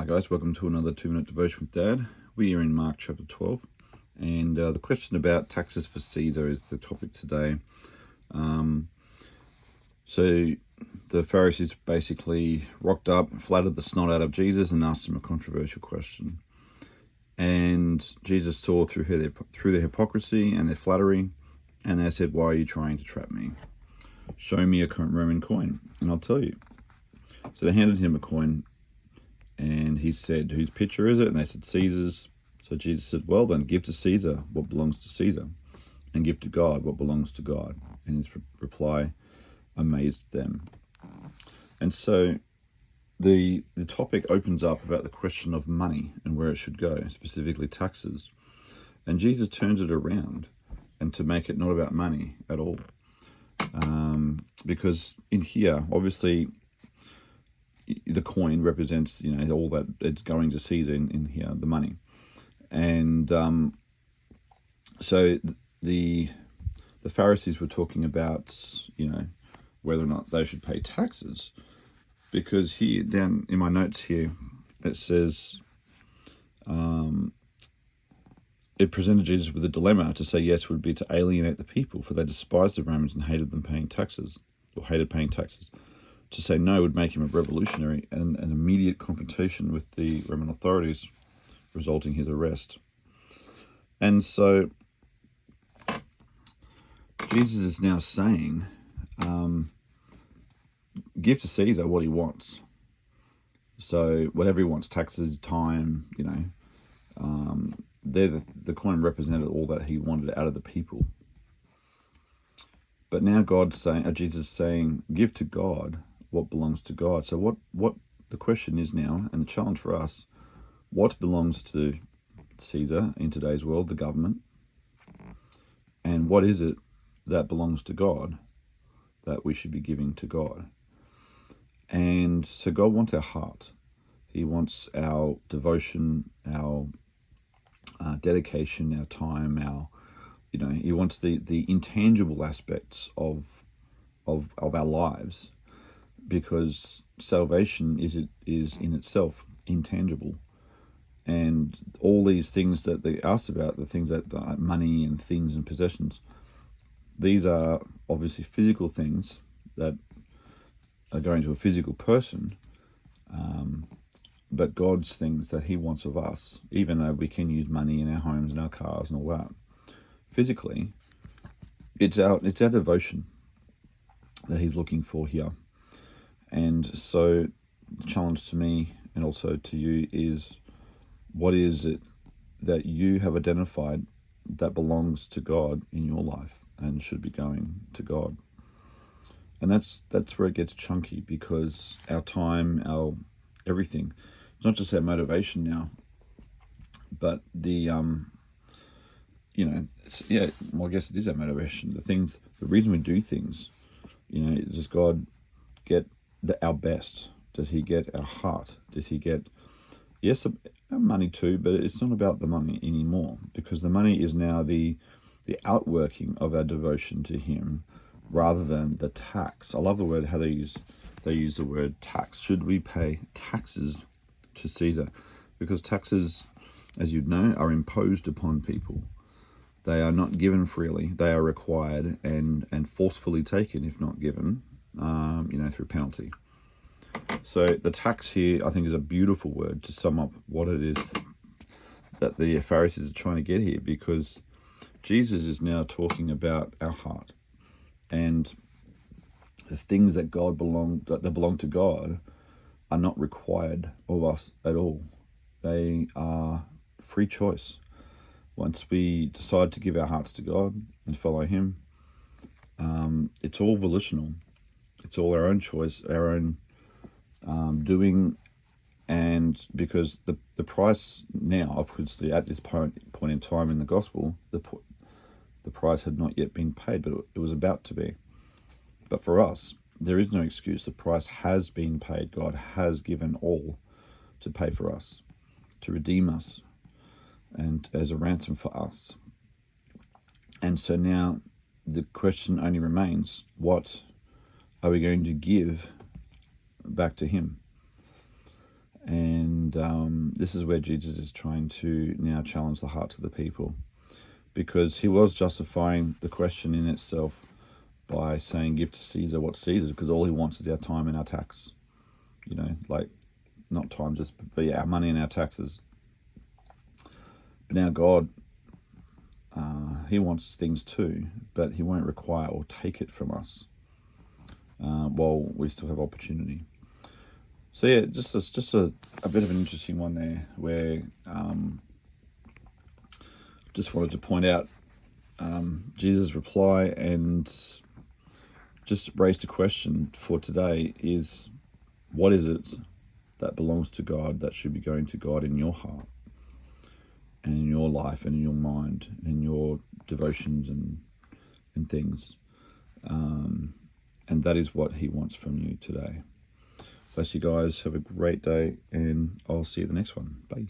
Guys, welcome to another 2-minute devotion with Dad. We are in Mark chapter 12, and the question about taxes for Caesar is the topic today. So the Pharisees basically rocked up, flattered the snot out of Jesus, and asked him a controversial question. And Jesus saw through their hypocrisy and their flattery, and they said, "Why are you trying to trap me? Show me a Roman coin, and I'll tell you." So they handed him a coin, and he said, "Whose picture is it?" And they said, "Caesar's." So Jesus said, "Well then, give to Caesar what belongs to Caesar, and give to God what belongs to God." And his reply amazed them. And so the topic opens up about the question of money and where it should go, specifically taxes. And Jesus turns it around and to make it not about money at all. Because in here, obviously, the coin represents, all that it's going to Caesar in here, the money. And so the Pharisees were talking about, whether or not they should pay taxes. Because here, down in my notes here, it says, it presented Jesus with a dilemma. To say yes would be to alienate the people, for they despised the Romans and hated paying taxes. To say no would make him a revolutionary, and an immediate confrontation with the Roman authorities, resulting in his arrest. And so Jesus is now saying, give to Caesar what he wants. So whatever he wants, taxes, time, the coin represented all that he wanted out of the people. But now Jesus is saying, give to God what belongs to God. So what the question is now, and the challenge for us, what belongs to Caesar in today's world, the government, and what is it that belongs to God that we should be giving to God? And so God wants our heart. He wants our devotion, our dedication, our time, he wants the intangible aspects of our lives, because salvation is in itself intangible. And all these things that they asked about, the things that money and things and possessions, these are obviously physical things that are going to a physical person, but God's things that he wants of us, even though we can use money in our homes and our cars and all that, physically, it's our devotion that he's looking for here. And so the challenge to me and also to you is, what is it that you have identified that belongs to God in your life and should be going to God? And that's where it gets chunky, because our time, our everything, it's not just our motivation now, but the I guess it is our motivation. The reason we do things, does God get our best? Does he get our heart? Does he get, yes, our money too, but it's not about the money anymore, because the money is now the outworking of our devotion to him, rather than the tax. I love the word, how they use the word tax. Should we pay taxes to Caesar? Because taxes, as you'd know, are imposed upon people. They are not given freely. They are required and forcefully taken if not given, through penalty. So the tax here, I think, is a beautiful word to sum up what it is that the Pharisees are trying to get here, because Jesus is now talking about our heart, and the things that belong to God are not required of us at all. They are free choice. Once we decide to give our hearts to God and follow him, it's all volitional. It's all our own choice, our own doing. And because the price now, obviously at this point in time in the gospel, the price had not yet been paid, but it was about to be. But for us, there is no excuse. The price has been paid. God has given all to pay for us, to redeem us, and as a ransom for us. And so now the question only remains, what are we going to give back to him? And And this is where Jesus is trying to now challenge the hearts of the people, because he was justifying the question in itself by saying, give to Caesar what's Caesar's, because all he wants is our time and our tax. Like, not time, just but our money and our taxes. But now God, he wants things too, but he won't require or take it from us while we still have opportunity. So yeah, just a bit of an interesting one there, where just wanted to point out Jesus' reply, and just raise the question for today is, what is it that belongs to God that should be going to God in your heart and in your life and in your mind and your devotions and things? And that is what he wants from you today. Bless you guys. Have a great day, and I'll see you at the next one. Bye.